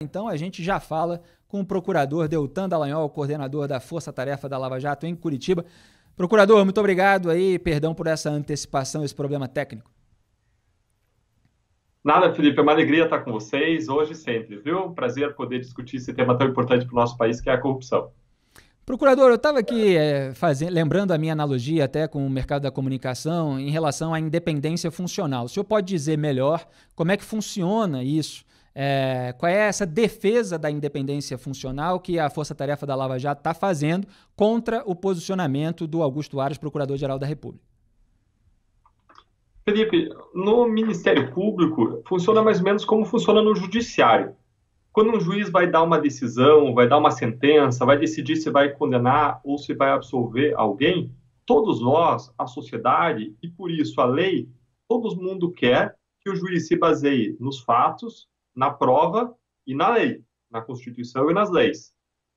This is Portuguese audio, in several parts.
Então a gente já fala com o procurador Deltan Dallagnol, coordenador da Força Tarefa da Lava Jato em Curitiba. Procurador, muito obrigado aí, perdão por essa antecipação, esse problema técnico. Nada, Felipe, é uma alegria estar com vocês, hoje e sempre, viu? Prazer poder discutir esse tema tão importante para o nosso país, que é a corrupção. Procurador, eu estava aqui lembrando a minha analogia até com o mercado da comunicação em relação à independência funcional. O senhor pode dizer melhor como é que funciona isso? Qual é essa defesa da independência funcional que a Força Tarefa da Lava Jato está fazendo contra o posicionamento do Augusto Aras, Procurador-Geral da República? Felipe, no Ministério Público funciona mais ou menos como funciona no Judiciário. Quando um juiz vai dar uma decisão, vai dar uma sentença, vai decidir se vai condenar ou se vai absolver alguém, todos nós, a sociedade e por isso a lei, todo mundo quer que o juiz se baseie nos fatos, na prova e na lei, na Constituição e nas leis.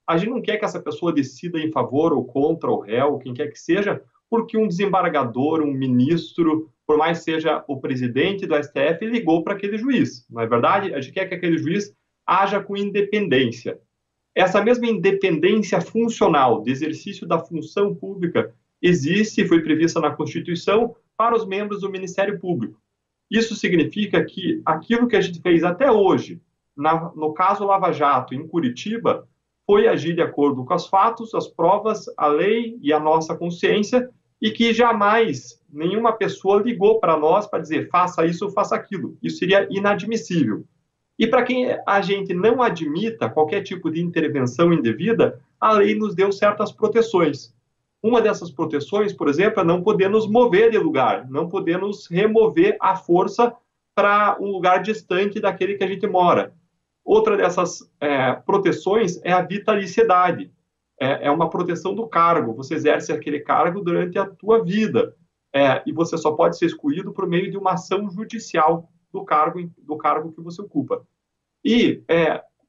A gente não quer que essa pessoa decida em favor ou contra o réu, quem quer que seja, porque um desembargador, um ministro, por mais seja o presidente do STF, ligou para aquele juiz. Não é verdade? A gente quer que aquele juiz haja com independência. Essa mesma independência funcional de exercício da função pública existe e foi prevista na Constituição para os membros do Ministério Público. Isso significa que aquilo que a gente fez até hoje, no caso Lava Jato, em Curitiba, foi agir de acordo com os fatos, as provas, a lei e a nossa consciência, e que jamais nenhuma pessoa ligou para nós para dizer faça isso ou faça aquilo. Isso seria inadmissível. E para quem a gente não admita qualquer tipo de intervenção indevida, a lei nos deu certas proteções. Uma dessas proteções, por exemplo, é não poder nos mover de lugar, não poder nos remover à força para um lugar distante daquele que a gente mora. Outra dessas proteções é a vitaliciedade. É uma proteção do cargo. Você exerce aquele cargo durante a tua vida. E você só pode ser excluído por meio de uma ação judicial do cargo que você ocupa. E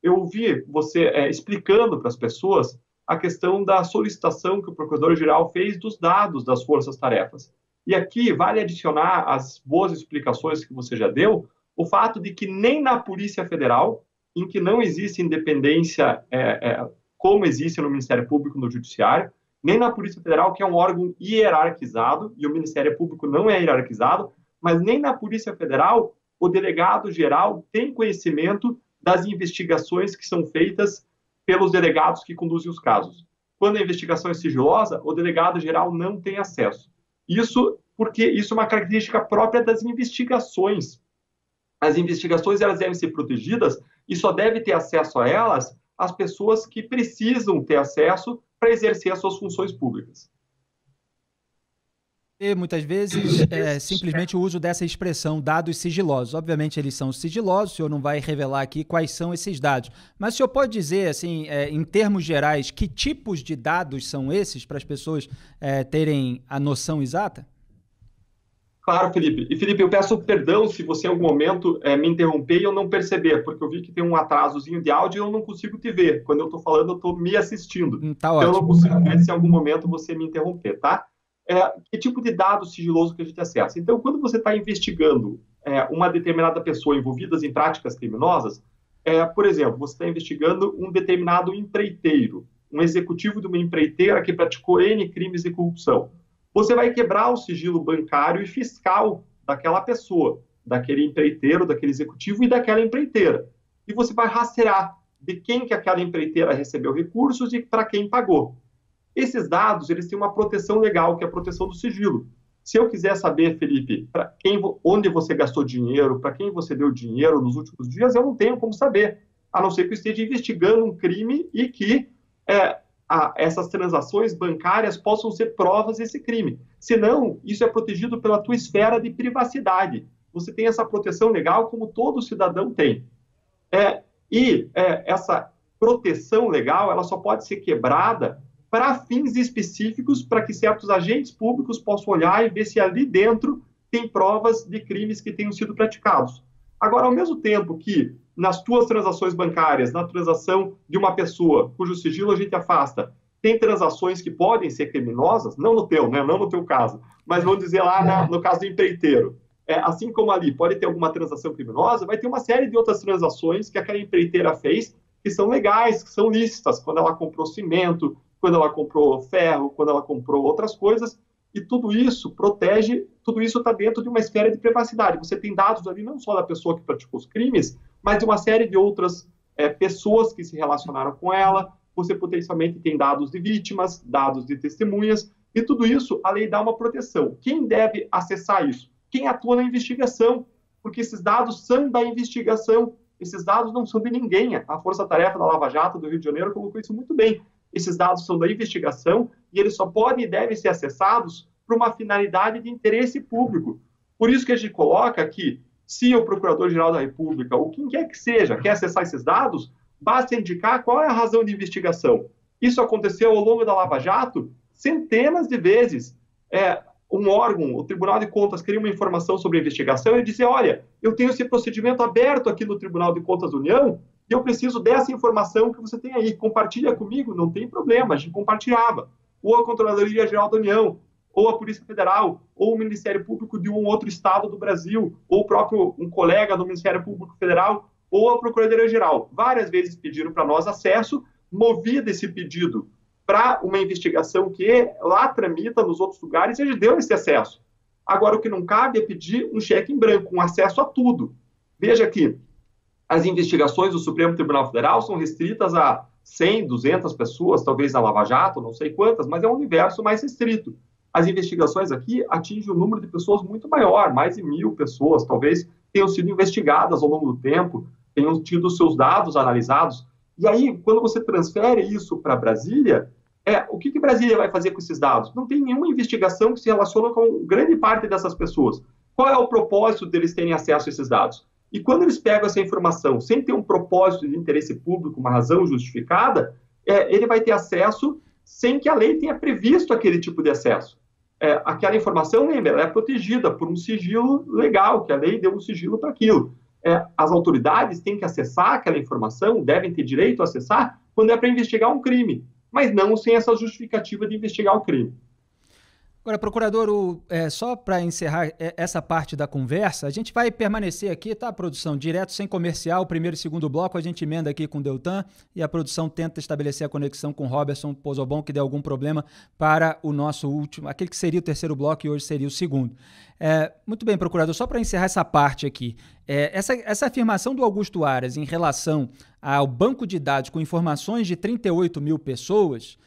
eu ouvi você explicando para as pessoas a questão da solicitação que o Procurador-Geral fez dos dados das forças-tarefas. E aqui vale adicionar às boas explicações que você já deu, o fato de que nem na Polícia Federal, em que não existe independência como existe no Ministério Público, no Judiciário, nem na Polícia Federal, que é um órgão hierarquizado, e o Ministério Público não é hierarquizado, mas nem na Polícia Federal o delegado-geral tem conhecimento das investigações que são feitas pelos delegados que conduzem os casos. Quando a investigação é sigilosa, o delegado-geral não tem acesso. Isso porque isso é uma característica própria das investigações. As investigações elas devem ser protegidas e só deve ter acesso a elas as pessoas que precisam ter acesso para exercer as suas funções públicas. E muitas vezes simplesmente o uso dessa expressão dados sigilosos. Obviamente eles são sigilosos, o senhor não vai revelar aqui quais são esses dados. Mas o senhor pode dizer, assim, em termos gerais, que tipos de dados são esses para as pessoas terem a noção exata? Claro, Felipe. E, Felipe, eu peço perdão se você em algum momento me interromper e eu não perceber, porque eu vi que tem um atrasozinho de áudio e eu não consigo te ver. Quando eu estou falando, eu estou me assistindo. Tá então, ótimo. Eu não consigo ver se em algum momento você me interromper, tá? Que tipo de dado sigiloso que a gente acessa? Então, quando você está investigando uma determinada pessoa envolvida em práticas criminosas, por exemplo, você está investigando um determinado empreiteiro, um executivo de uma empreiteira que praticou N crimes de corrupção. Você vai quebrar o sigilo bancário e fiscal daquela pessoa, daquele empreiteiro, daquele executivo e daquela empreiteira. E você vai rastrear de quem que aquela empreiteira recebeu recursos e para quem pagou. Esses dados, eles têm uma proteção legal, que é a proteção do sigilo. Se eu quiser saber, Felipe, onde você gastou dinheiro, para quem você deu dinheiro nos últimos dias, eu não tenho como saber, a não ser que eu esteja investigando um crime e que essas transações bancárias possam ser provas desse crime. Senão, isso é protegido pela tua esfera de privacidade. Você tem essa proteção legal como todo cidadão tem. Essa proteção legal, ela só pode ser quebrada para fins específicos, para que certos agentes públicos possam olhar e ver se ali dentro tem provas de crimes que tenham sido praticados. Agora, ao mesmo tempo que nas tuas transações bancárias, na transação de uma pessoa cujo sigilo a gente afasta, tem transações que podem ser criminosas, não no teu, né? Não no teu caso, mas vamos dizer lá no caso do empreiteiro. assim como ali pode ter alguma transação criminosa, vai ter uma série de outras transações que aquela empreiteira fez que são legais, que são lícitas, quando ela comprou cimento, quando ela comprou ferro, quando ela comprou outras coisas, e tudo isso protege, tudo isso está dentro de uma esfera de privacidade. Você tem dados ali não só da pessoa que praticou os crimes, mas de uma série de outras pessoas que se relacionaram com ela. Você potencialmente tem dados de vítimas, dados de testemunhas, e tudo isso a lei dá uma proteção. Quem deve acessar isso? Quem atua na investigação, porque esses dados são da investigação, esses dados não são de ninguém. A Força Tarefa da Lava Jato do Rio de Janeiro colocou isso muito bem. Esses dados são da investigação e eles só podem e devem ser acessados para uma finalidade de interesse público. Por isso que a gente coloca que, se o Procurador-Geral da República, ou quem quer que seja, quer acessar esses dados, basta indicar qual é a razão de investigação. Isso aconteceu ao longo da Lava Jato centenas de vezes. Um órgão, o Tribunal de Contas, queria uma informação sobre a investigação e dizia, olha, eu tenho esse procedimento aberto aqui no Tribunal de Contas da União e eu preciso dessa informação que você tem aí. Compartilha comigo, não tem problema, a gente compartilhava. Ou a Controladoria Geral da União, ou a Polícia Federal, ou o Ministério Público de um outro estado do Brasil, ou um colega do Ministério Público Federal, ou a Procuradoria Geral. Várias vezes pediram para nós acesso, movida esse pedido para uma investigação que lá tramita nos outros lugares, e a gente deu esse acesso. Agora, o que não cabe é pedir um cheque em branco, um acesso a tudo. Veja que as investigações do Supremo Tribunal Federal são restritas a 100, 200 pessoas, talvez na Lava Jato, não sei quantas, mas é um universo mais restrito. As investigações aqui atingem um número de pessoas muito maior, mais de 1.000 pessoas, talvez tenham sido investigadas ao longo do tempo, tenham tido seus dados analisados. E aí, quando você transfere isso para Brasília, o que Brasília vai fazer com esses dados? Não tem nenhuma investigação que se relaciona com grande parte dessas pessoas. Qual é o propósito deles terem acesso a esses dados? E quando eles pegam essa informação sem ter um propósito de interesse público, uma razão justificada, ele vai ter acesso sem que a lei tenha previsto aquele tipo de acesso. Aquela informação, lembra, ela é protegida por um sigilo legal, que a lei deu um sigilo para aquilo. As autoridades têm que acessar aquela informação, devem ter direito a acessar, quando é para investigar um crime, mas não sem essa justificativa de investigar o crime. Agora, procurador, só para encerrar essa parte da conversa, a gente vai permanecer aqui, tá, produção? Direto, sem comercial, primeiro e segundo bloco, a gente emenda aqui com o Deltan e a produção tenta estabelecer a conexão com o Robertson Pozobon, que deu algum problema para o nosso último, aquele que seria o terceiro bloco e hoje seria o segundo. Muito bem, procurador, só para encerrar essa parte aqui, essa afirmação do Augusto Aras em relação ao banco de dados com informações de 38 mil pessoas,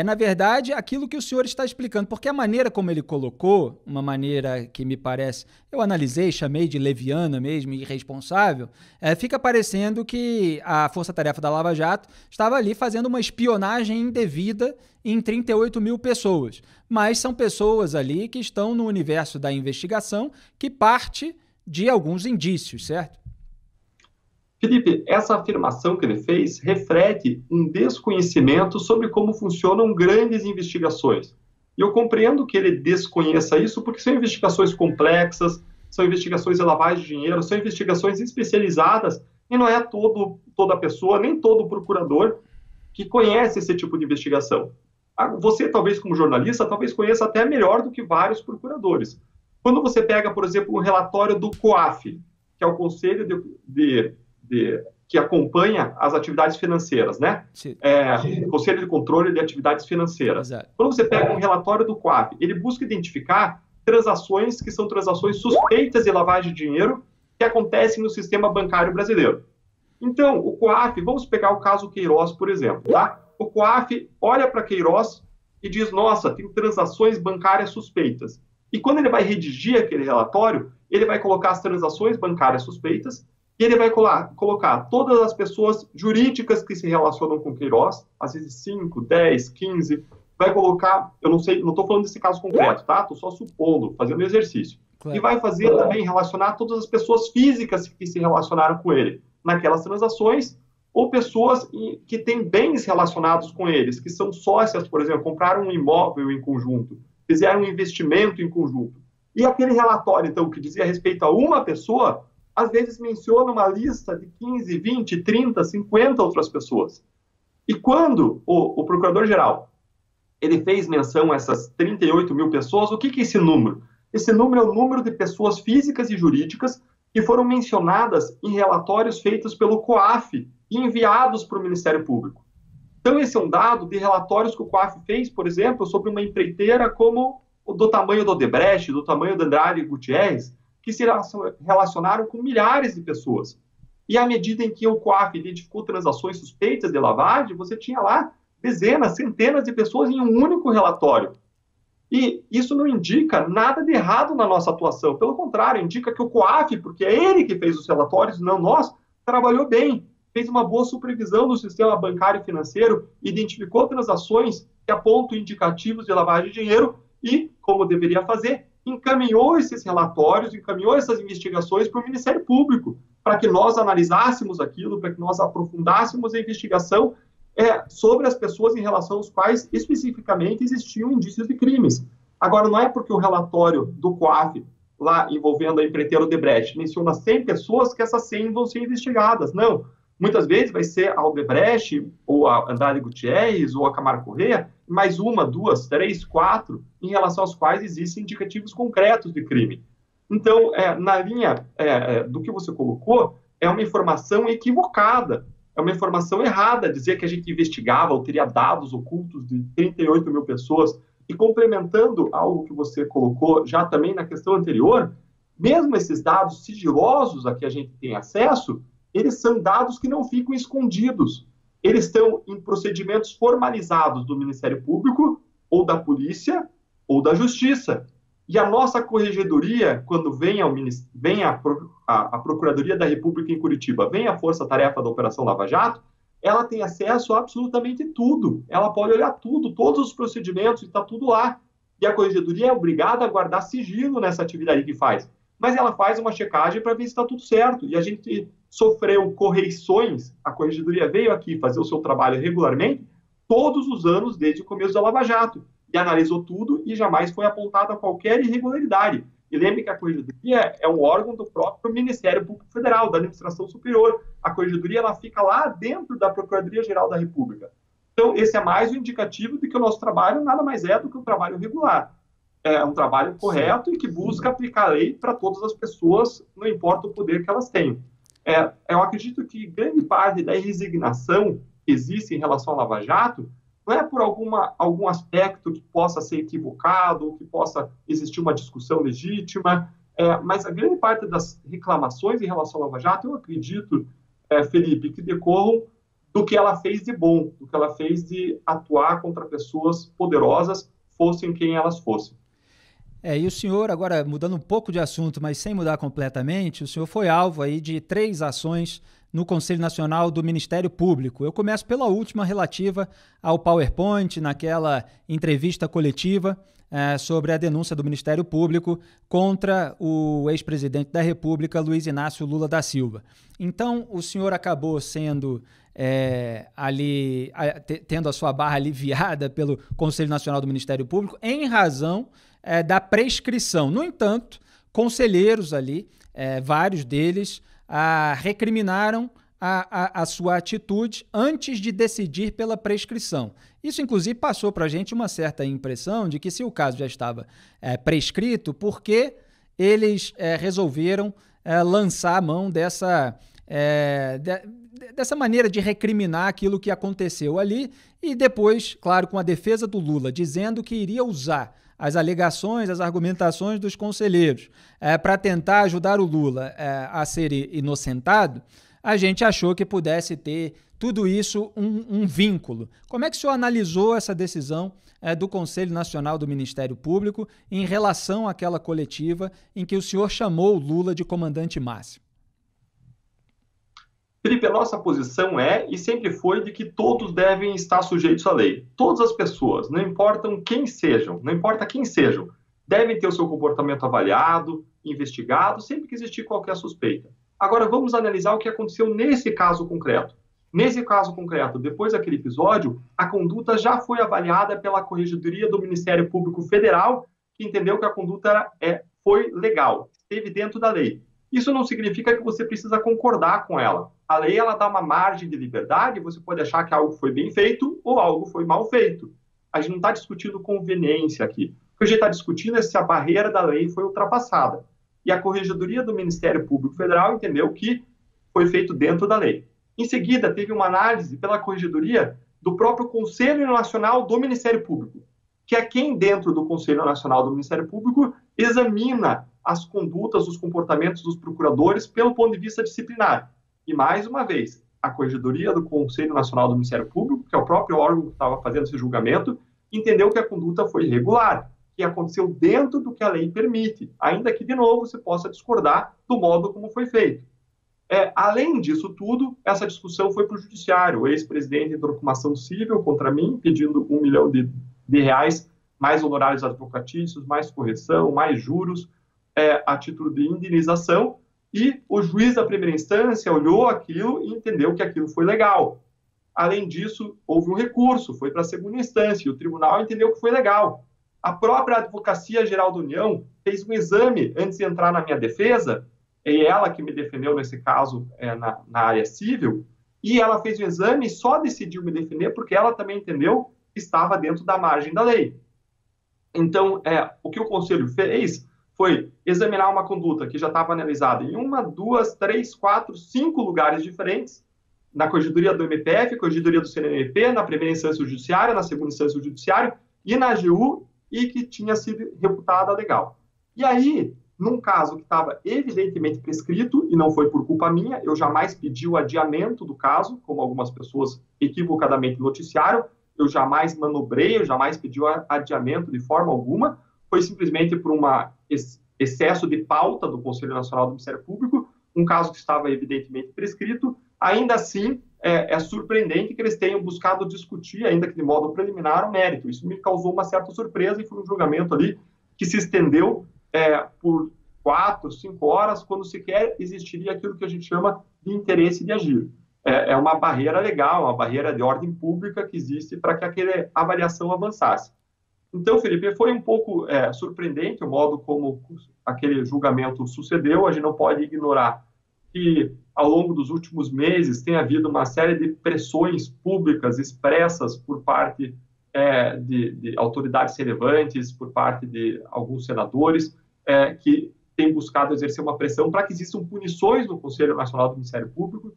na verdade, aquilo que o senhor está explicando, porque a maneira como ele colocou, uma maneira que me parece, eu analisei, chamei de leviana mesmo, irresponsável, fica parecendo que a Força Tarefa da Lava Jato estava ali fazendo uma espionagem indevida em 38 mil pessoas, mas são pessoas ali que estão no universo da investigação que parte de alguns indícios, certo? Felipe, essa afirmação que ele fez reflete um desconhecimento sobre como funcionam grandes investigações. E eu compreendo que ele desconheça isso porque são investigações complexas, são investigações de lavagem de dinheiro, são investigações especializadas e não é toda pessoa, nem todo procurador que conhece esse tipo de investigação. Você, talvez como jornalista, talvez conheça até melhor do que vários procuradores. Quando você pega, por exemplo, um relatório do COAF, que é o Conselho que acompanha as atividades financeiras, né? Conselho de Controle de Atividades Financeiras. Exato. Quando você pega um relatório do COAF, ele busca identificar transações que são transações suspeitas de lavagem de dinheiro que acontecem no sistema bancário brasileiro. Então, o COAF, vamos pegar o caso Queiroz, por exemplo, tá? O COAF olha para Queiroz e diz, nossa, tem transações bancárias suspeitas. E quando ele vai redigir aquele relatório, ele vai colocar as transações bancárias suspeitas e ele vai colocar todas as pessoas jurídicas que se relacionam com Queiroz, às vezes 5, 10, 15, vai colocar, eu não sei, não estou falando desse caso concreto, tá? Estou só supondo, fazendo exercício. Claro. E vai fazer também, relacionar todas as pessoas físicas que se relacionaram com ele naquelas transações, ou pessoas que têm bens relacionados com eles, que são sócias, por exemplo, compraram um imóvel em conjunto, fizeram um investimento em conjunto. E aquele relatório, então, que dizia respeito a uma pessoa, às vezes menciona uma lista de 15, 20, 30, 50 outras pessoas. E quando o Procurador-Geral ele fez menção a essas 38 mil pessoas, o que é esse número? Esse número é o número de pessoas físicas e jurídicas que foram mencionadas em relatórios feitos pelo COAF e enviados para o Ministério Público. Então, esse é um dado de relatórios que o COAF fez, por exemplo, sobre uma empreiteira como do tamanho do Odebrecht, do tamanho do Andrade Gutierrez, que se relacionaram com milhares de pessoas. E à medida em que o COAF identificou transações suspeitas de lavagem, você tinha lá dezenas, centenas de pessoas em um único relatório. E isso não indica nada de errado na nossa atuação. Pelo contrário, indica que o COAF, porque é ele que fez os relatórios, não nós, trabalhou bem, fez uma boa supervisão do sistema bancário e financeiro, identificou transações que apontam indicativos de lavagem de dinheiro e, como deveria fazer, encaminhou esses relatórios, encaminhou essas investigações para o Ministério Público, para que nós analisássemos aquilo, para que nós aprofundássemos a investigação sobre as pessoas em relação aos quais especificamente existiam indícios de crimes. Agora, não é porque o relatório do COAF, lá envolvendo a empreiteira Odebrecht, menciona 100 pessoas que essas 100 vão ser investigadas. Não. Muitas vezes vai ser a Odebrecht, ou a Andrade Gutierrez, ou a Camargo Corrêa, mais uma, duas, três, quatro, em relação aos quais existem indicativos concretos de crime. Então, na linha do que você colocou, é uma informação equivocada, é uma informação errada dizer que a gente investigava ou teria dados ocultos de 38 mil pessoas. E complementando algo que você colocou já também na questão anterior, mesmo esses dados sigilosos a que a gente tem acesso, eles são dados que não ficam escondidos. Eles estão em procedimentos formalizados do Ministério Público, ou da Polícia, ou da Justiça. E a nossa corregedoria, quando vem a Procuradoria da República em Curitiba, vem a Força Tarefa da Operação Lava Jato, ela tem acesso a absolutamente tudo. Ela pode olhar tudo, todos os procedimentos, está tudo lá. E a corregedoria é obrigada a guardar sigilo nessa atividade que faz. Mas ela faz uma checagem para ver se está tudo certo. E a gente sofreu correções, a corregedoria veio aqui fazer o seu trabalho regularmente, todos os anos desde o começo da Lava Jato. E analisou tudo e jamais foi apontada qualquer irregularidade. E lembre que a Corregedoria é um órgão do próprio Ministério Público Federal, da Administração Superior. A Corregedoria ela fica lá dentro da Procuradoria-Geral da República. Então, esse é mais um indicativo de que o nosso trabalho nada mais é do que um trabalho regular. É um trabalho correto e que busca aplicar a lei para todas as pessoas, não importa o poder que elas tenham. Eu acredito que grande parte da resignação que existe em relação à Lava Jato não é por algum aspecto que possa ser equivocado, ou que possa existir uma discussão legítima, mas a grande parte das reclamações em relação à Lava Jato, eu acredito, Felipe, que decorram do que ela fez de bom, do que ela fez de atuar contra pessoas poderosas, fossem quem elas fossem. E o senhor, agora mudando um pouco de assunto, mas sem mudar completamente, o senhor foi alvo aí de 3 ações no Conselho Nacional do Ministério Público. Eu começo pela última, relativa ao PowerPoint, naquela entrevista coletiva sobre a denúncia do Ministério Público contra o ex-presidente da República, Luiz Inácio Lula da Silva. Então, o senhor acabou sendo tendo a sua barra aliviada pelo Conselho Nacional do Ministério Público em razão da prescrição. No entanto, conselheiros ali, vários deles, recriminaram a sua atitude antes de decidir pela prescrição. Isso, inclusive, passou para a gente uma certa impressão de que, se o caso já estava prescrito, por que eles resolveram lançar a mão dessa maneira de recriminar aquilo que aconteceu ali e depois, claro, com a defesa do Lula, dizendo que iria usar as alegações, as argumentações dos conselheiros para tentar ajudar o Lula a ser inocentado, a gente achou que pudesse ter tudo isso um vínculo. Como é que o senhor analisou essa decisão do Conselho Nacional do Ministério Público em relação àquela coletiva em que o senhor chamou o Lula de comandante máximo? Felipe, a nossa posição e sempre foi de que todos devem estar sujeitos à lei. Todas as pessoas, não importam quem sejam, não importa quem sejam, devem ter o seu comportamento avaliado, investigado, sempre que existir qualquer suspeita. Agora, vamos analisar o que aconteceu nesse caso concreto. Nesse caso concreto, depois daquele episódio, a conduta já foi avaliada pela Corregedoria do Ministério Público Federal, que entendeu que a conduta foi legal, esteve dentro da lei. Isso não significa que você precisa concordar com ela. A lei ela dá uma margem de liberdade, você pode achar que algo foi bem feito ou algo foi mal feito. A gente não está discutindo conveniência aqui. que a gente está discutindo é se a barreira da lei foi ultrapassada. E a Corregedoria do Ministério Público Federal entendeu que foi feito dentro da lei. Em seguida, teve uma análise pela Corregedoria do próprio Conselho Nacional do Ministério Público, que é quem, dentro do Conselho Nacional do Ministério Público, examina as condutas, os comportamentos dos procuradores pelo ponto de vista disciplinar. E, mais uma vez, a Corregedoria do Conselho Nacional do Ministério Público, que é o próprio órgão que estava fazendo esse julgamento, entendeu que a conduta foi irregular, que aconteceu dentro do que a lei permite, ainda que, de novo, você possa discordar do modo como foi feito. Além disso tudo, essa discussão foi para o judiciário. O ex-presidente entrou com uma ação civil contra mim, pedindo R$1 milhão de reais, mais honorários advocatícios, mais correção, mais juros, a título de indenização, e o juiz da primeira instância olhou aquilo e entendeu que aquilo foi legal. Além disso, houve um recurso, foi para a segunda instância, e o tribunal entendeu que foi legal. A própria Advocacia Geral da União fez um exame antes de entrar na minha defesa, e ela que me defendeu nesse caso na área civil, e ela fez o exame e só decidiu me defender porque ela também entendeu que estava dentro da margem da lei. Então, o que o Conselho fez foi examinar uma conduta que já estava analisada em 1, 2, 3, 4, 5 lugares diferentes, na Corregedoria do MPF, Corregedoria do CNMP, na primeira instância judiciária, na segunda instância judiciária e na AGU, e que tinha sido reputada legal. E aí, num caso que estava evidentemente prescrito, e não foi por culpa minha, eu jamais pedi o adiamento do caso, como algumas pessoas equivocadamente noticiaram, eu jamais manobrei, eu jamais pedi o adiamento de forma alguma, foi simplesmente por um excesso de pauta do Conselho Nacional do Ministério Público, um caso que estava evidentemente prescrito. Ainda assim, é surpreendente que eles tenham buscado discutir, ainda que de modo preliminar, o mérito. Isso me causou uma certa surpresa e foi um julgamento ali que se estendeu por 4, 5 horas, quando sequer existiria aquilo que a gente chama de interesse de agir. É uma barreira legal, uma barreira de ordem pública que existe para que aquela avaliação avançasse. Então, Felipe, foi um pouco surpreendente o modo como aquele julgamento sucedeu. A gente não pode ignorar que, ao longo dos últimos meses, tem havido uma série de pressões públicas expressas por parte de autoridades relevantes, por parte de alguns senadores, que têm buscado exercer uma pressão para que existam punições no Conselho Nacional do Ministério Público,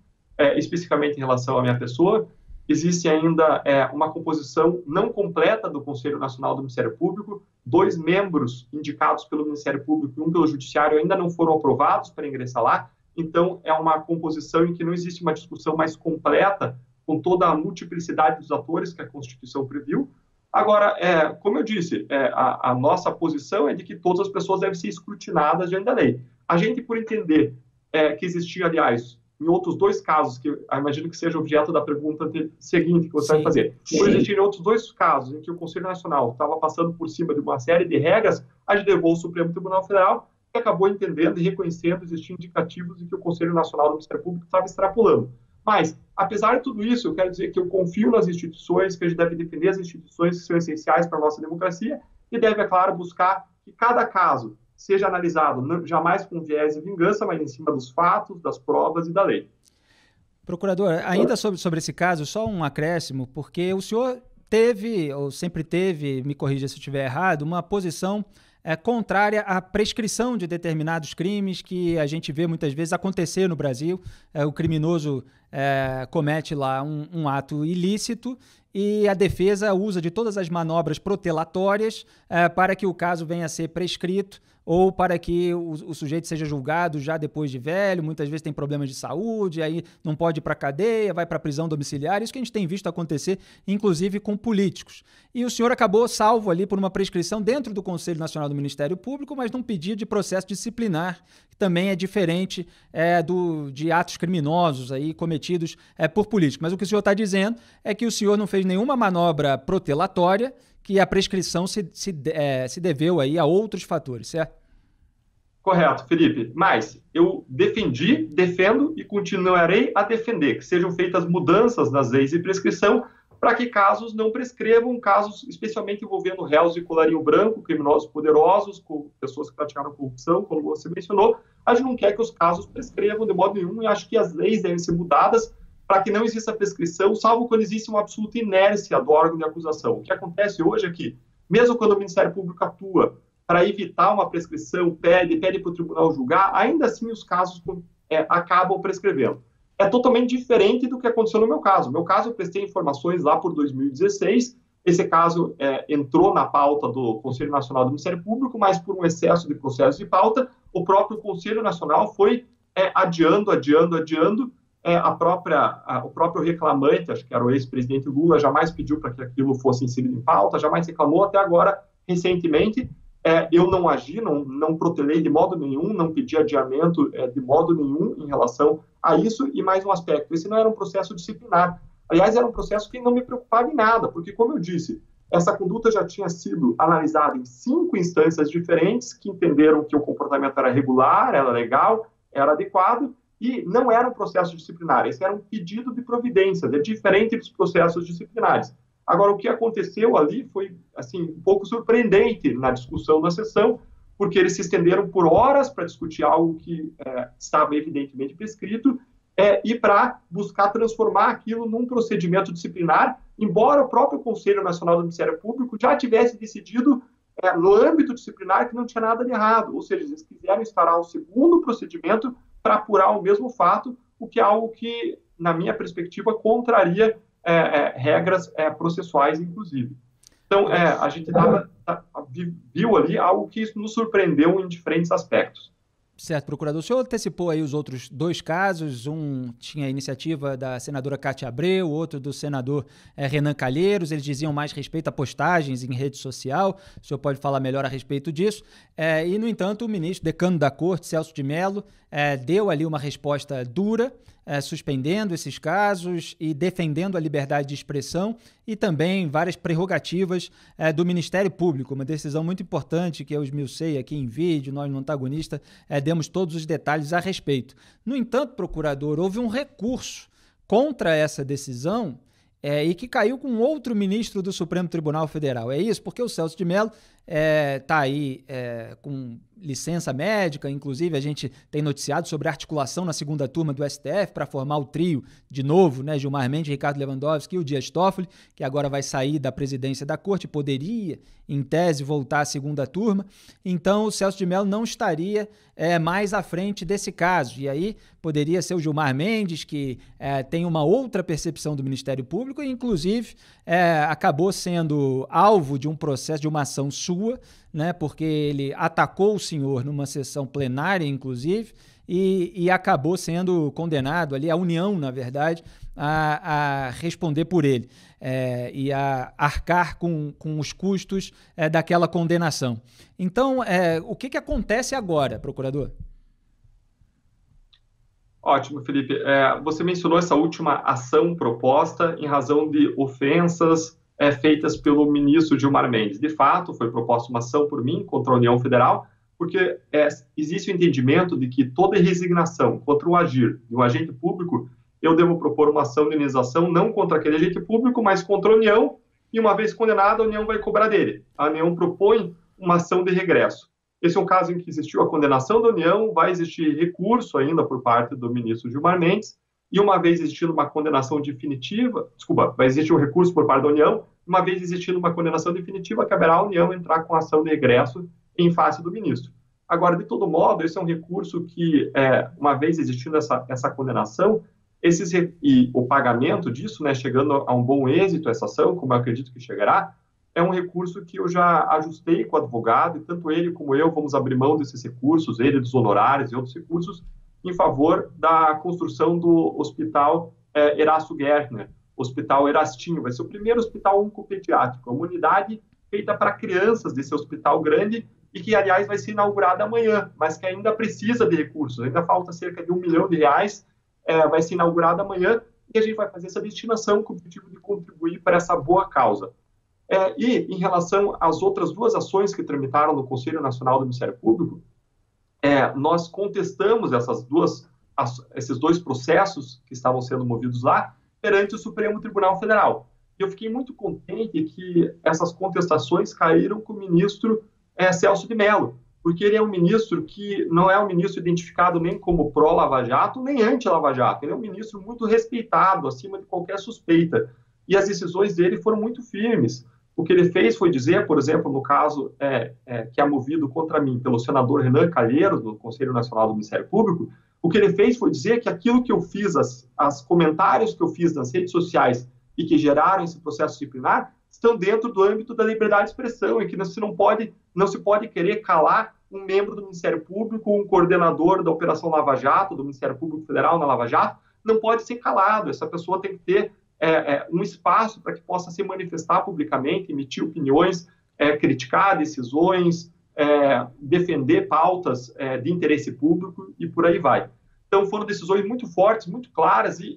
especificamente em relação à minha pessoa. Existe ainda uma composição não completa do Conselho Nacional do Ministério Público. 2 membros indicados pelo Ministério Público e 1 pelo Judiciário ainda não foram aprovados para ingressar lá. Então, é uma composição em que não existe uma discussão mais completa com toda a multiplicidade dos atores que a Constituição previu. Agora, como eu disse, a nossa posição é de que todas as pessoas devem ser escrutinadas diante da lei. A gente, por entender que existia, aliás, em outros 2 casos, que eu imagino que seja objeto da pergunta seguinte que você vai fazer. Por existirem outros 2 casos em que o Conselho Nacional estava passando por cima de uma série de regras, a gente levou o Supremo Tribunal Federal, que acabou entendendo e reconhecendo existir indicativos de que o Conselho Nacional do Ministério Público estava extrapolando. Mas, apesar de tudo isso, eu quero dizer que eu confio nas instituições, que a gente deve defender as instituições que são essenciais para a nossa democracia e deve, é claro, buscar que cada caso seja analisado jamais com viés de vingança, mas em cima dos fatos, das provas e da lei. Procurador, ainda sobre esse caso, só um acréscimo, porque o senhor teve, ou sempre teve, me corrija se eu estiver errado, uma posição contrária à prescrição de determinados crimes que a gente vê muitas vezes acontecer no Brasil. O criminoso comete lá um ato ilícito e a defesa usa de todas as manobras protelatórias para que o caso venha a ser prescrito ou para que o sujeito seja julgado já depois de velho, muitas vezes tem problemas de saúde, aí não pode ir para a cadeia, vai para a prisão domiciliar, isso que a gente tem visto acontecer, inclusive com políticos. E o senhor acabou salvo ali por uma prescrição dentro do Conselho Nacional do Ministério Público, mas num pedido de processo disciplinar, que também é diferente de atos criminosos aí cometidos por políticos. Mas o que o senhor está dizendo é que o senhor não fez nenhuma manobra protelatória, que a prescrição se deveu aí a outros fatores, certo? Correto, Felipe. Mas eu defendo e continuarei a defender que sejam feitas mudanças nas leis de prescrição para que casos não prescrevam, casos especialmente envolvendo réus de colarinho branco, criminosos poderosos, pessoas que praticaram corrupção, como você mencionou. A gente não quer que os casos prescrevam de modo nenhum e acho que as leis devem ser mudadas para que não exista prescrição, salvo quando existe uma absoluta inércia do órgão de acusação. O que acontece hoje é que mesmo quando o Ministério Público atua para evitar uma prescrição, pede para o tribunal julgar, ainda assim os casos acabam prescrevendo. É totalmente diferente do que aconteceu no meu caso. No meu caso, eu prestei informações lá por 2016, esse caso entrou na pauta do Conselho Nacional do Ministério Público, mas por um excesso de processo de pauta, o próprio Conselho Nacional foi adiando, o próprio reclamante, acho que era o ex-presidente Lula, jamais pediu para que aquilo fosse inserido em pauta, jamais reclamou, até agora, recentemente, eu não agi, não protelei de modo nenhum, não pedi adiamento de modo nenhum em relação a isso. E mais um aspecto, esse não era um processo disciplinar. Aliás, era um processo que não me preocupava em nada, porque, como eu disse, essa conduta já tinha sido analisada em 5 instâncias diferentes, que entenderam que o comportamento era regular, era legal, era adequado, e não era um processo disciplinar. Esse era um pedido de providências, é diferente dos processos disciplinares. Agora, o que aconteceu ali foi assim, um pouco surpreendente na discussão da sessão, porque eles se estenderam por horas para discutir algo que estava evidentemente prescrito e para buscar transformar aquilo num procedimento disciplinar, embora o próprio Conselho Nacional do Ministério Público já tivesse decidido no âmbito disciplinar que não tinha nada de errado, ou seja, eles quiseram instaurar um segundo procedimento para apurar o mesmo fato, o que é algo que, na minha perspectiva, contraria regras processuais, inclusive. Então, a gente viu ali algo que nos surpreendeu em diferentes aspectos. Certo, procurador. O senhor antecipou aí os outros 2 casos, um tinha a iniciativa da senadora Cátia Abreu, outro do senador Renan Calheiros, eles diziam mais respeito a postagens em rede social, o senhor pode falar melhor a respeito disso, e, no entanto, o ministro, decano da Corte, Celso de Mello, deu ali uma resposta dura, suspendendo esses casos e defendendo a liberdade de expressão e também várias prerrogativas do Ministério Público, uma decisão muito importante que eu esmiucei aqui em vídeo, nós no Antagonista demos todos os detalhes a respeito. No entanto, procurador, houve um recurso contra essa decisão e que caiu com outro ministro do Supremo Tribunal Federal. É isso? Porque o Celso de Mello está aí com licença médica, inclusive a gente tem noticiado sobre a articulação na segunda turma do STF para formar o trio de novo, né, Gilmar Mendes, Ricardo Lewandowski e o Dias Toffoli, que agora vai sair da presidência da Corte, poderia, em tese, voltar à segunda turma. Então, o Celso de Mello não estaria mais à frente desse caso. E aí poderia ser o Gilmar Mendes, que tem uma outra percepção do Ministério Público e, inclusive, acabou sendo alvo de um processo, de uma ação sua, né, porque ele atacou o senhor numa sessão plenária, inclusive, e acabou sendo condenado ali, a União, na verdade, a responder por ele e a arcar com os custos daquela condenação. Então, o que acontece agora, procurador? Ótimo, Felipe. Você mencionou essa última ação proposta em razão de ofensas feitas pelo ministro Gilmar Mendes. De fato, foi proposta uma ação por mim contra a União Federal, porque existe o entendimento de que toda resignação contra o agir de um agente público, eu devo propor uma ação de indenização não contra aquele agente público, mas contra a União, e uma vez condenada, a União vai cobrar dele. A União propõe uma ação de regresso. Esse é um caso em que existiu a condenação da União, vai existir recurso ainda por parte do ministro Gilmar Mendes, e uma vez existindo uma condenação definitiva, vai existir um recurso por parte da União, uma vez existindo uma condenação definitiva, caberá à União entrar com ação de regresso em face do ministro. Agora, de todo modo, esse é um recurso que, uma vez existindo essa condenação, e o pagamento disso, né, chegando a um bom êxito essa ação, como eu acredito que chegará, é um recurso que eu já ajustei com o advogado, e tanto ele como eu vamos abrir mão desses recursos, ele dos honorários e outros recursos, em favor da construção do Hospital Erasto Gertner, Hospital Erastinho. Vai ser o primeiro hospital oncopediátrico, uma unidade feita para crianças desse hospital grande e que, aliás, vai ser inaugurada amanhã, mas que ainda precisa de recursos, ainda falta cerca de R$1 milhão, vai ser inaugurada amanhã e a gente vai fazer essa destinação com o objetivo de contribuir para essa boa causa. E, em relação às outras 2 ações que tramitaram no Conselho Nacional do Ministério Público, nós contestamos esses 2 processos que estavam sendo movidos lá perante o Supremo Tribunal Federal. E eu fiquei muito contente que essas contestações caíram com o ministro Celso de Mello, porque ele é um ministro que não é um ministro identificado nem como pró-Lava Jato, nem anti-Lava Jato. Ele é um ministro muito respeitado, acima de qualquer suspeita. E as decisões dele foram muito firmes. O que ele fez foi dizer, por exemplo, no caso que é movido contra mim pelo senador Renan Calheiros, do Conselho Nacional do Ministério Público, o que ele fez foi dizer que aquilo que eu fiz, as comentários que eu fiz nas redes sociais e que geraram esse processo disciplinar, estão dentro do âmbito da liberdade de expressão e que não se pode querer calar um membro do Ministério Público, um coordenador da Operação Lava Jato, do Ministério Público Federal na Lava Jato, não pode ser calado. Essa pessoa tem que ter um espaço para que possa se manifestar publicamente, emitir opiniões, criticar decisões, defender pautas de interesse público e por aí vai. Então, foram decisões muito fortes, muito claras e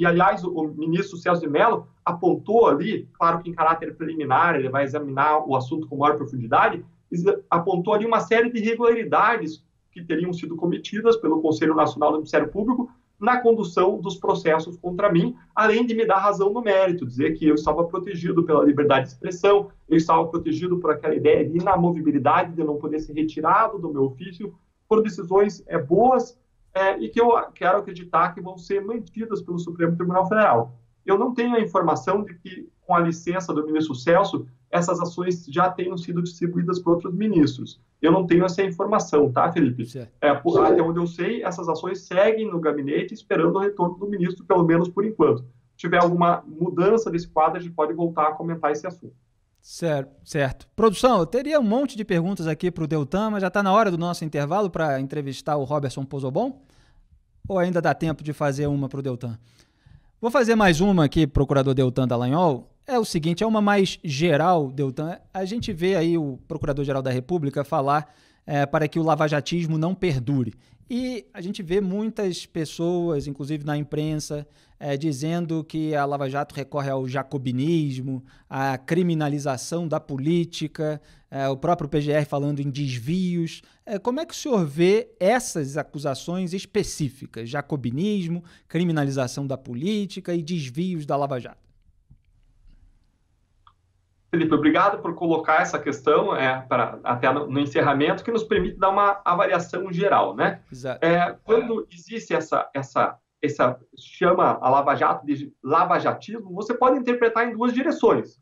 aliás, o ministro Celso de Mello apontou ali, claro que em caráter preliminar, ele vai examinar o assunto com maior profundidade, apontou ali uma série de irregularidades que teriam sido cometidas pelo Conselho Nacional do Ministério Público na condução dos processos contra mim, além de me dar razão no mérito, dizer que eu estava protegido pela liberdade de expressão, eu estava protegido por aquela ideia de inamovibilidade, de não poder ser retirado do meu ofício, por decisões boas e que eu quero acreditar que vão ser mantidas pelo Supremo Tribunal Federal. Eu não tenho a informação de que, com a licença do ministro Celso, essas ações já tenham sido distribuídas por outros ministros. Eu não tenho essa informação, tá, Felipe? Até onde eu sei, essas ações seguem no gabinete esperando o retorno do ministro, pelo menos por enquanto. Se tiver alguma mudança desse quadro, a gente pode voltar a comentar esse assunto. Certo. Produção, eu teria um monte de perguntas aqui para o Deltan, mas já está na hora do nosso intervalo para entrevistar o Roberson Pozobon? Ou ainda dá tempo de fazer uma para o Deltan? Vou fazer mais uma aqui, procurador Deltan Dallagnol. É o seguinte, é uma mais geral, Deltan. A gente vê aí o Procurador-Geral da República falar para que o lavajatismo não perdure. E a gente vê muitas pessoas, inclusive na imprensa, dizendo que a Lava Jato recorre ao jacobinismo, à criminalização da política, o próprio PGR falando em desvios. Como é que o senhor vê essas acusações específicas? Jacobinismo, criminalização da política e desvios da Lava Jato. Felipe, obrigado por colocar essa questão até no encerramento, que nos permite dar uma avaliação geral, né? Exato. Quando existe essa chama a Lava Jato de lavajatismo, você pode interpretar em duas direções.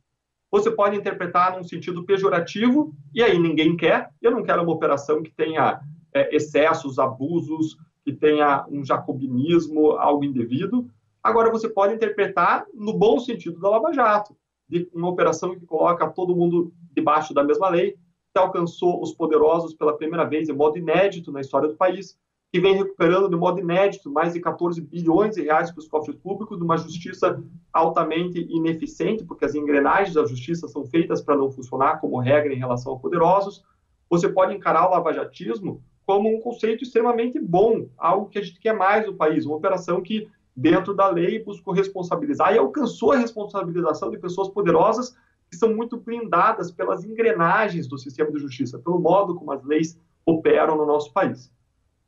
Você pode interpretar num sentido pejorativo, e aí ninguém quer. Eu não quero uma operação que tenha excessos, abusos, que tenha um jacobinismo, algo indevido. Agora, você pode interpretar no bom sentido da Lava Jato, de uma operação que coloca todo mundo debaixo da mesma lei, que alcançou os poderosos pela primeira vez de modo inédito na história do país, que vem recuperando de modo inédito mais de 14 bilhões de reais para os cofres públicos, de uma justiça altamente ineficiente, porque as engrenagens da justiça são feitas para não funcionar como regra em relação a poderosos. Você pode encarar o lavajatismo como um conceito extremamente bom, algo que a gente quer mais no país, uma operação que dentro da lei, buscou responsabilizar e alcançou a responsabilização de pessoas poderosas que são muito blindadas pelas engrenagens do sistema de justiça, pelo modo como as leis operam no nosso país.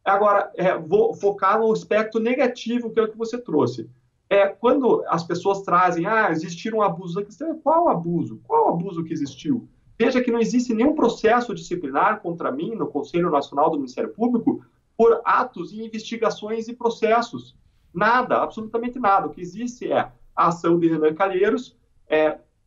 Agora, vou focar no aspecto negativo, que é o que você trouxe. Quando as pessoas trazem, existiram abusos, a questão é qual abuso? Qual abuso que existiu? Veja que não existe nenhum processo disciplinar contra mim no Conselho Nacional do Ministério Público por atos e investigações e processos. Nada, absolutamente nada. O que existe é a ação de Renan Calheiros,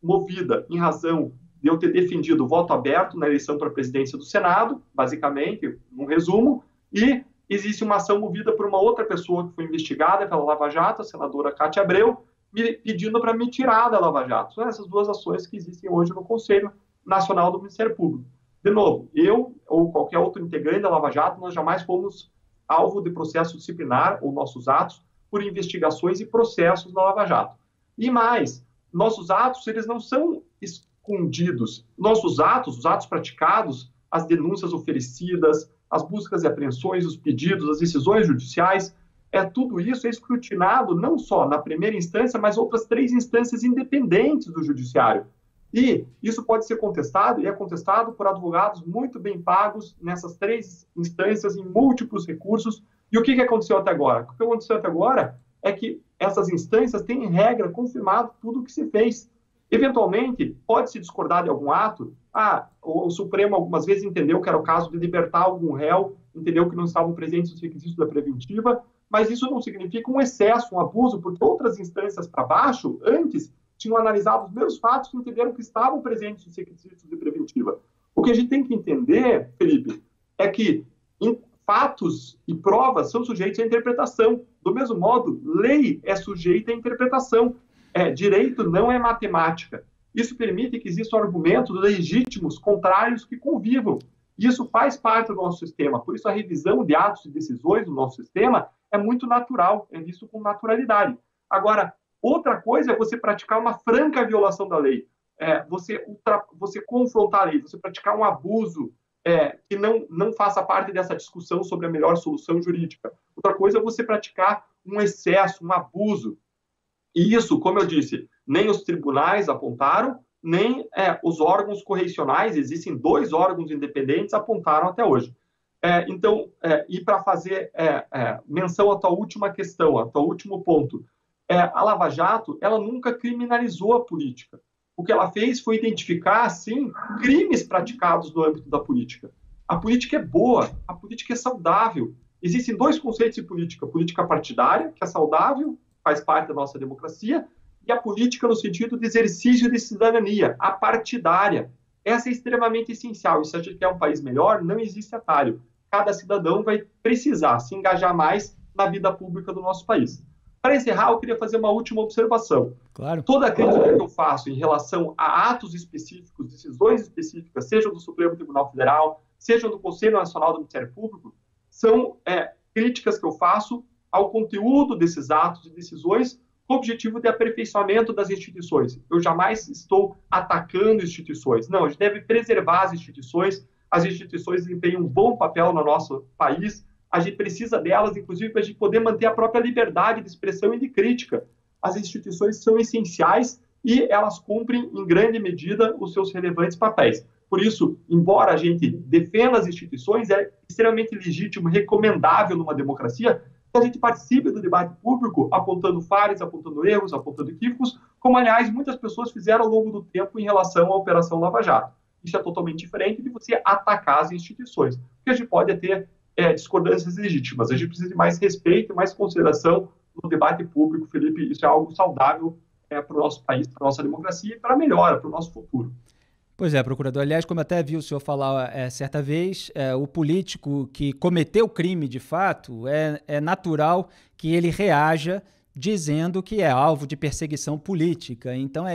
movida em razão de eu ter defendido o voto aberto na eleição para a presidência do Senado, basicamente, um resumo, e existe uma ação movida por uma outra pessoa que foi investigada pela Lava Jato, a senadora Cátia Abreu, me pedindo para me tirar da Lava Jato. São essas duas ações que existem hoje no Conselho Nacional do Ministério Público. De novo, eu ou qualquer outro integrante da Lava Jato, nós jamais fomos alvo de processo disciplinar ou nossos atos por investigações e processos na Lava Jato. E mais, nossos atos, eles não são escondidos. Nossos atos, os atos praticados, as denúncias oferecidas, as buscas e apreensões, os pedidos, as decisões judiciais, tudo isso é escrutinado não só na primeira instância, mas outras 3 instâncias independentes do judiciário. E isso pode ser contestado, e é contestado por advogados muito bem pagos nessas 3 instâncias, em múltiplos recursos. E o que aconteceu até agora? O que aconteceu até agora é que essas instâncias têm, em regra, confirmado tudo o que se fez. Eventualmente, pode-se discordar de algum ato. O Supremo algumas vezes entendeu que era o caso de libertar algum réu, entendeu que não estavam presentes os requisitos da preventiva, mas isso não significa um excesso, um abuso, porque outras instâncias para baixo, antes, tinham analisado os mesmos fatos e entenderam que estavam presentes nos requisitos de preventiva. O que a gente tem que entender, Felipe, é que fatos e provas são sujeitos à interpretação. Do mesmo modo, lei é sujeita à interpretação. Direito não é matemática. Isso permite que existam argumentos legítimos contrários que convivam. Isso faz parte do nosso sistema. Por isso, a revisão de atos e decisões do nosso sistema é muito natural, é visto com naturalidade. Agora, outra coisa é você praticar uma franca violação da lei, você confrontar a lei, você praticar um abuso que não faça parte dessa discussão sobre a melhor solução jurídica. Outra coisa é você praticar um excesso, um abuso. E isso, como eu disse, nem os tribunais apontaram, nem os órgãos correcionais, existem 2 órgãos independentes, apontaram até hoje. E para fazer menção à tua última questão, ao teu último ponto, a Lava Jato, ela nunca criminalizou a política. O que ela fez foi identificar, sim, crimes praticados no âmbito da política. A política é boa, a política é saudável. Existem 2 conceitos de política: política partidária, que é saudável, faz parte da nossa democracia, e a política no sentido de exercício de cidadania, a partidária. Essa é extremamente essencial. E se a gente quer um país melhor, não existe atalho. Cada cidadão vai precisar se engajar mais na vida pública do nosso país. Para encerrar, eu queria fazer uma última observação. Claro. Toda a crítica que eu faço em relação a atos específicos, decisões específicas, seja do Supremo Tribunal Federal, seja do Conselho Nacional do Ministério Público, são críticas que eu faço ao conteúdo desses atos e decisões com o objetivo de aperfeiçoamento das instituições. Eu jamais estou atacando instituições. Não, a gente deve preservar as instituições desempenham um bom papel no nosso país, a gente precisa delas, inclusive, para a gente poder manter a própria liberdade de expressão e de crítica. As instituições são essenciais e elas cumprem, em grande medida, os seus relevantes papéis. Por isso, embora a gente defenda as instituições, é extremamente legítimo, recomendável numa democracia que a gente participe do debate público, apontando falhas, apontando erros, apontando equívocos, como, aliás, muitas pessoas fizeram ao longo do tempo em relação à Operação Lava Jato. Isso é totalmente diferente de você atacar as instituições, porque a gente pode ter discordâncias legítimas. A gente precisa de mais respeito e mais consideração no debate público, Felipe. Isso é algo saudável para o nosso país, para a nossa democracia e para a melhora, para o nosso futuro. Pois é, procurador. Aliás, como até vi o senhor falar certa vez, o político que cometeu crime de fato, é natural que ele reaja dizendo que é alvo de perseguição política. Então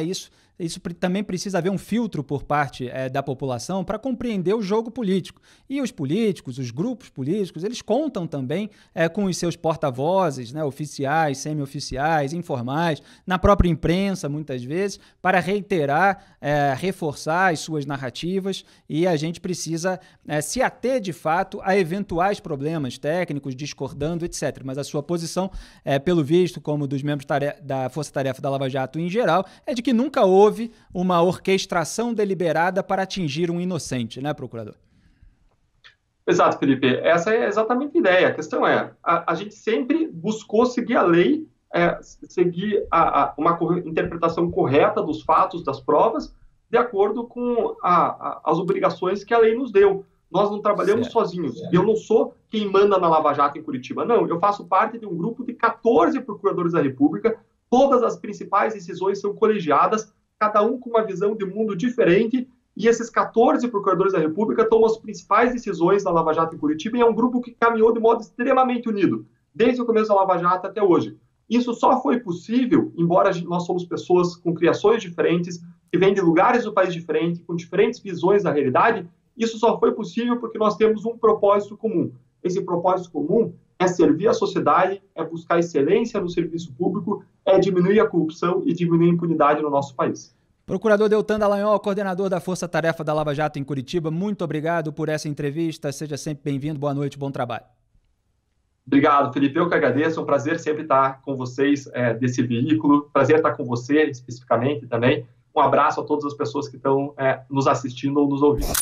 isso também precisa haver um filtro por parte da população para compreender o jogo político. E os políticos, os grupos políticos, eles contam também com os seus porta-vozes, né, oficiais, semi-oficiais, informais, na própria imprensa, muitas vezes, para reiterar, reforçar as suas narrativas, e a gente precisa se ater, de fato, a eventuais problemas técnicos, discordando, etc. Mas a sua posição, pelo visto, como dos membros da Força Tarefa da Lava Jato em geral, é de que nunca houve uma orquestração deliberada para atingir um inocente, né, procurador? Exato, Felipe. Essa é exatamente a ideia. A questão a gente sempre buscou seguir a lei, seguir uma interpretação correta dos fatos, das provas, de acordo com as obrigações que a lei nos deu. Nós não trabalhamos sozinhos. Eu não sou quem manda na Lava Jato em Curitiba. Não, eu faço parte de um grupo de 14 procuradores da República. Todas as principais decisões são colegiadas, cada um com uma visão de mundo diferente, e esses 14 procuradores da República tomam as principais decisões da Lava Jato em Curitiba, e é um grupo que caminhou de modo extremamente unido, desde o começo da Lava Jato até hoje. Isso só foi possível, embora nós somos pessoas com criações diferentes, que vêm de lugares do país diferentes, com diferentes visões da realidade, isso só foi possível porque nós temos um propósito comum. Esse propósito comum é servir a sociedade, é buscar excelência no serviço público, é diminuir a corrupção e diminuir a impunidade no nosso país. Procurador Deltan Dallagnol, coordenador da Força Tarefa da Lava Jato em Curitiba, muito obrigado por essa entrevista. Seja sempre bem-vindo. Boa noite, bom trabalho. Obrigado, Felipe. Eu que agradeço. É um prazer sempre estar com vocês desse veículo. Prazer estar com você especificamente também. Um abraço a todas as pessoas que estão nos assistindo ou nos ouvindo.